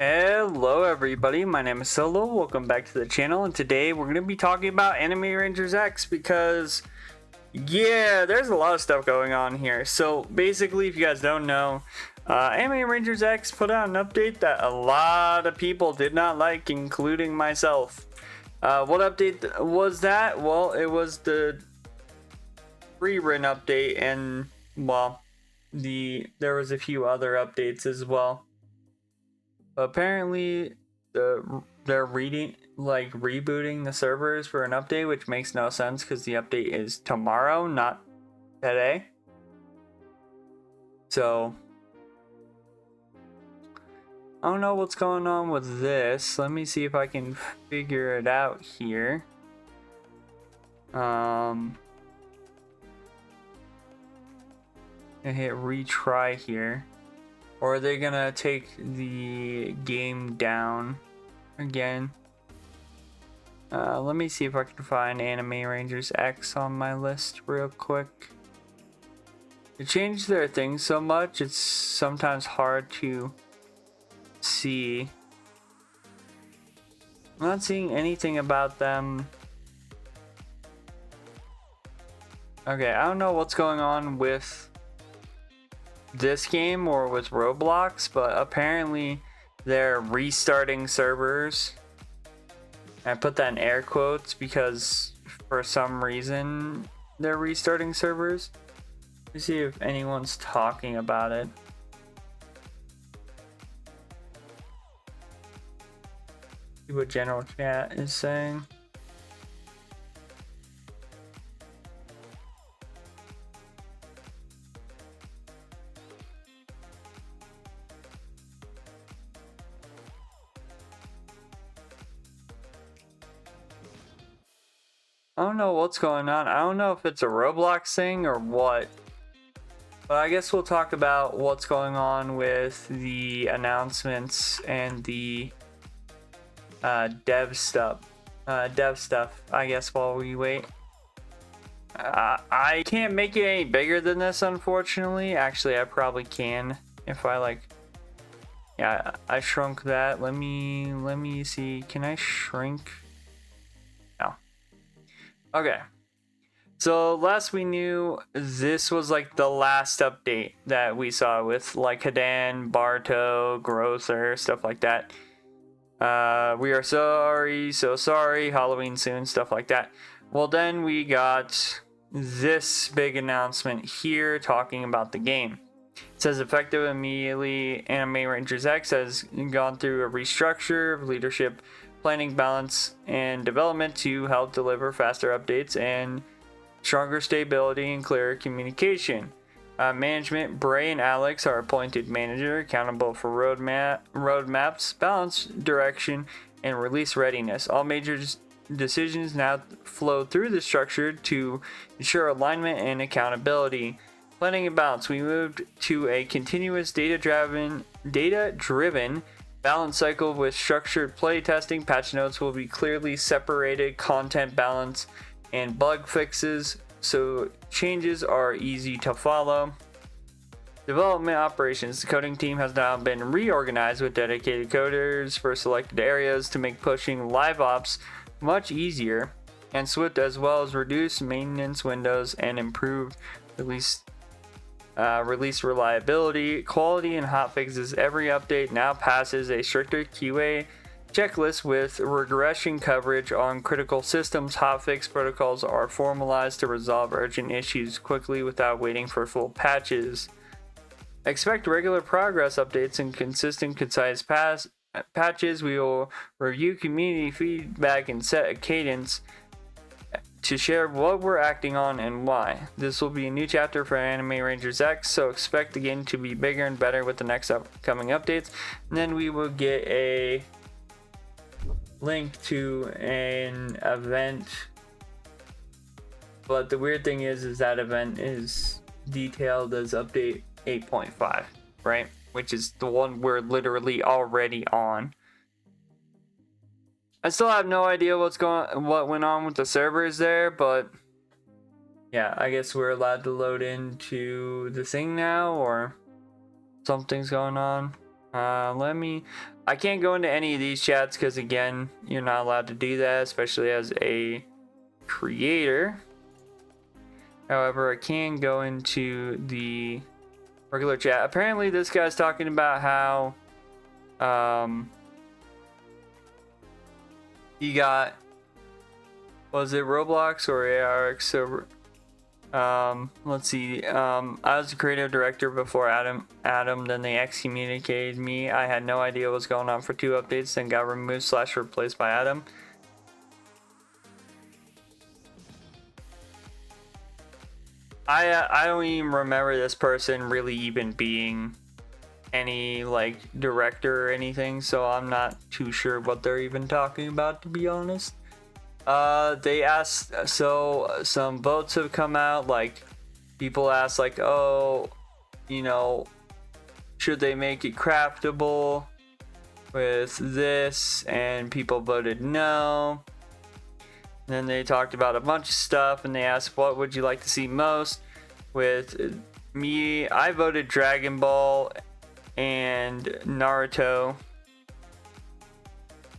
Hello everybody, my name is Solo, welcome back to the channel, and today we're going to be talking about Anime Rangers X because, yeah, there's a lot of stuff going on here. So basically, if you guys don't know, Anime Rangers X put out an update that a lot of people did not like, including myself. What update was that? Well, it was the rerun update, and, well, there was a few other updates as well. Apparently they're rebooting the servers for an update, which makes no sense because the update is tomorrow, not today. So I don't know what's going on with this. Let me see if I can figure it out here. I hit retry here. Or are they gonna take the game down again? Let me see if I can find Anime Rangers X on my list real quick. They changed their thing so much, it's sometimes hard to see. I'm not seeing anything about them. Okay, I don't know what's going on with this game or with Roblox, but apparently they're restarting servers. I put that in air quotes because for some reason they're restarting servers. Let's see if anyone's talking about it. See what general chat is saying. I don't know what's going on. I don't know if it's a Roblox thing or what. But I guess we'll talk about what's going on with the announcements and the dev stuff. I guess, while we wait. I can't make it any bigger than this, unfortunately. Actually, I probably can if I yeah, I shrunk that. Let me see. Can I shrink? No. Okay, so last we knew, this was like the last update that we saw with like Hadan, Barto, Grosser, stuff like that. We are so sorry, Halloween soon, stuff like that. Well, then we got this big announcement here talking about the game. It says effective immediately, Anime Rangers X has gone through a restructure of leadership, planning, balance, and development to help deliver faster updates and stronger stability and clearer communication. Management, Bray and Alex are appointed manager, accountable for roadmaps, balance, direction, and release readiness. All major decisions now flow through the structure to ensure alignment and accountability. Planning and balance. We moved to a continuous data-driven balance cycle with structured play testing. Patch notes will be clearly separated, content balance and bug fixes, so changes are easy to follow. Development operations. The coding team has now been reorganized with dedicated coders for selected areas to make pushing live ops much easier and swift, as well as reduce maintenance windows and improve release reliability, quality, and hotfixes. Every update now passes a stricter QA checklist with regression coverage on critical systems. Hotfix protocols are formalized to resolve urgent issues quickly without waiting for full patches. Expect regular progress updates and consistent, concise patches. We will review community feedback and set a cadence to share what we're acting on and why. This will be a new chapter for Anime Rangers X, so expect the game to be bigger and better with the next upcoming updates. And then we will get a link to an event. But the weird thing is that event is detailed as update 8.5, right? Which is the one we're literally already on. I still have no idea what went on with the servers there, but yeah, I guess we're allowed to load into the thing now, or something's going on. I can't go into any of these chats because again, you're not allowed to do that, especially as a creator. However, I can go into the regular chat. Apparently this guy's talking about how he got, was it Roblox or ARX? So let's see. I was the creative director before Adam. Then they excommunicated me. I had no idea what was going on for 2 updates, then got removed / replaced by Adam. I don't even remember this person really even being any like director or anything, so I'm not too sure what they're even talking about, to be honest. They asked, so some votes have come out, like people asked like, oh, you know, should they make it craftable with this, and people voted no. Then they talked about a bunch of stuff, and they asked what would you like to see most. With me, I voted Dragon Ball and Naruto,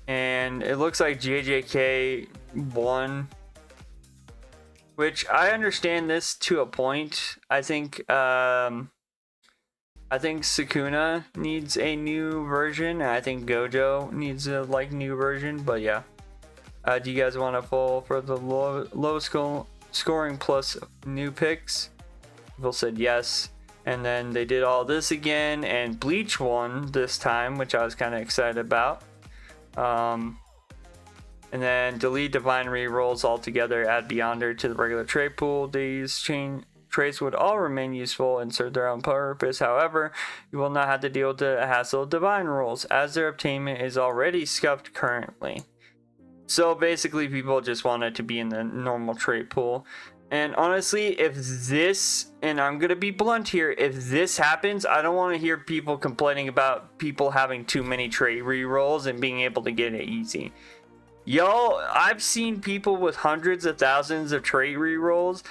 and it looks like JJK won, which I understand this to a point. I think Sukuna needs a new version, and I think Gojo needs a new version, but yeah. Do you guys want to fall for the low scoring plus new picks? People said yes, and then they did all this again, and Bleach won this time, which I was kind of excited about. And then delete divine rerolls altogether, add Beyonder to the regular trade pool. These traits would all remain useful and serve their own purpose. However, you will not have to deal with the hassle of divine rolls, as their obtainment is already scuffed currently. So basically, people just want it to be in the normal trait pool. And honestly, if this, and I'm going to be blunt here, if this happens, I don't want to hear people complaining about people having too many trait rerolls and being able to get it easy. Y'all, I've seen people with hundreds of thousands of trait rerolls.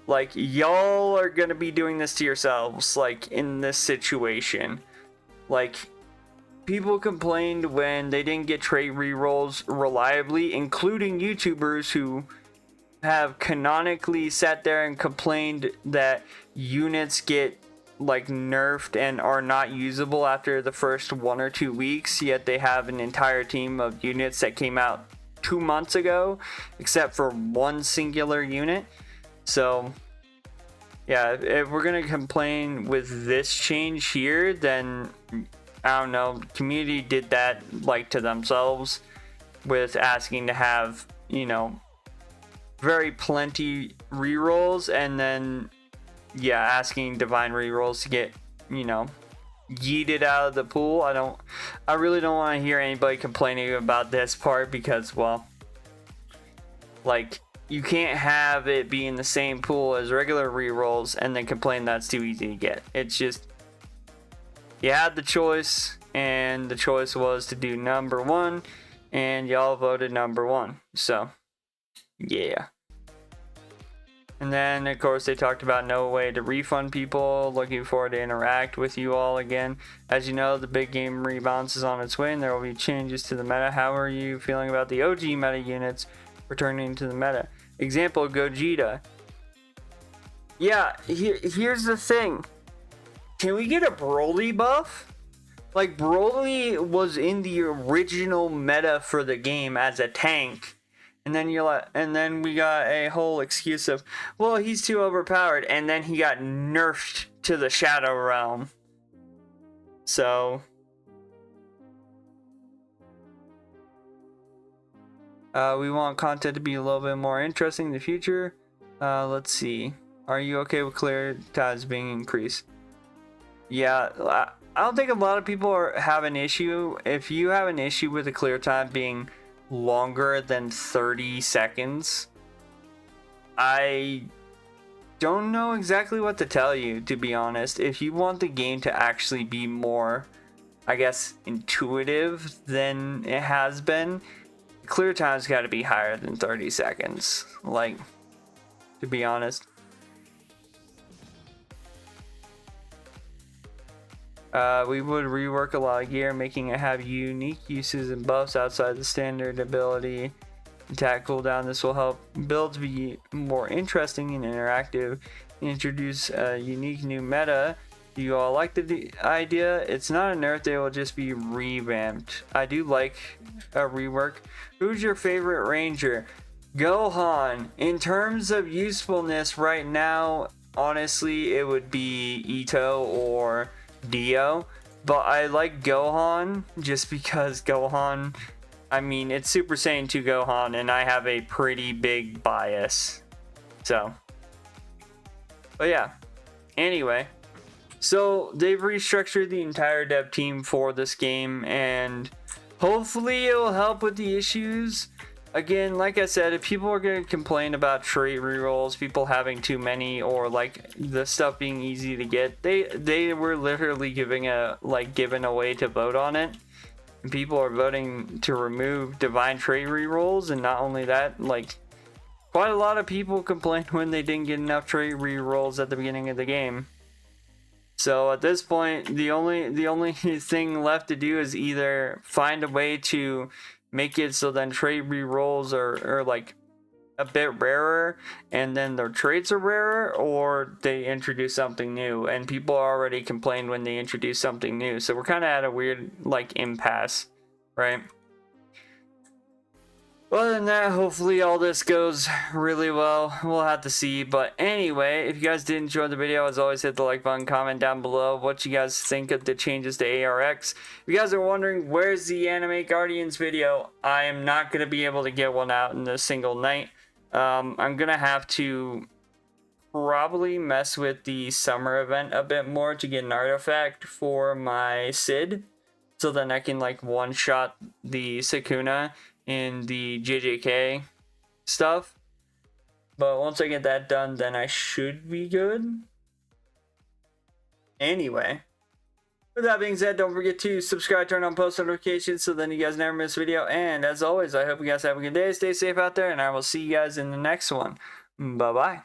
Like, y'all are going to be doing this to yourselves, like, in this situation. Like, people complained when they didn't get trait rerolls reliably, including YouTubers who have canonically sat there and complained that units get like nerfed and are not usable after the first 1 or 2 weeks, yet they have an entire team of units that came out 2 months ago, except for one singular unit. So yeah, if we're gonna complain with this change here, then I don't know, community did that like to themselves with asking to have, you know, very plenty rerolls, and then yeah, asking divine rerolls to get, you know, yeeted out of the pool. I really don't want to hear anybody complaining about this part, because, well, like, you can't have it be in the same pool as regular rerolls and then complain that's too easy to get. It's just, you had the choice, and the choice was to do number 1, and y'all voted number 1. So yeah. And then, of course, they talked about no way to refund people. Looking forward to interact with you all again. As you know, the big game rebalance is on its way, and there will be changes to the meta. How are you feeling about the OG meta units returning to the meta? Example, Gogeta. Yeah, here's the thing. Can we get a Broly buff? Like, Broly was in the original meta for the game as a tank. And then we got a whole excuse of, well, he's too overpowered, and then he got nerfed to the Shadow Realm. So we want content to be a little bit more interesting in the future. Let's see. Are you okay with clear times being increased? Yeah, I don't think a lot of people have an issue. If you have an issue with the clear time being longer than 30 seconds, I don't know exactly what to tell you, to be honest. If you want the game to actually be more, I guess, intuitive than it has been, clear time's got to be higher than 30 seconds, like, to be honest. We would rework a lot of gear, making it have unique uses and buffs outside the standard ability attack cooldown. This will help builds be more interesting and interactive, introduce a unique new meta. Do you all like the idea? It's not a nerf, they will just be revamped. I do like a rework. Who's your favorite ranger? Gohan. In terms of usefulness right now, honestly, it would be Ito or Dio. But I like Gohan just because Gohan, I mean, it's Super Saiyan 2 Gohan, and I have a pretty big bias. So, but yeah. Anyway, so they've restructured the entire dev team for this game, and hopefully it will help with the issues. Again, like I said, if people are going to complain about trait rerolls, people having too many, or like the stuff being easy to get, they were literally given a way to vote on it. And people are voting to remove divine trait rerolls, and not only that, like quite a lot of people complained when they didn't get enough trait rerolls at the beginning of the game. So at this point, the only thing left to do is either find a way to make it so then trait rerolls are like a bit rarer, and then their traits are rarer, or they introduce something new. And people already complained when they introduced something new, so we're kind of at a weird like impasse, right? Other than that, hopefully all this goes really well. We'll have to see. But anyway, if you guys did enjoy the video, as always, hit the like button, comment down below what you guys think of the changes to ARX. If you guys are wondering where's the Anime Guardians video, I am not going to be able to get one out in a single night. I'm going to have to probably mess with the summer event a bit more to get an artifact for my Sid, so then I can like one-shot the Sukuna in the JJK stuff. But once I get that done, then I should be good. Anyway, with that being said, don't forget to subscribe, turn on post notifications so then you guys never miss a video. And as always, I hope you guys have a good day, stay safe out there, and I will see you guys in the next one. Bye bye.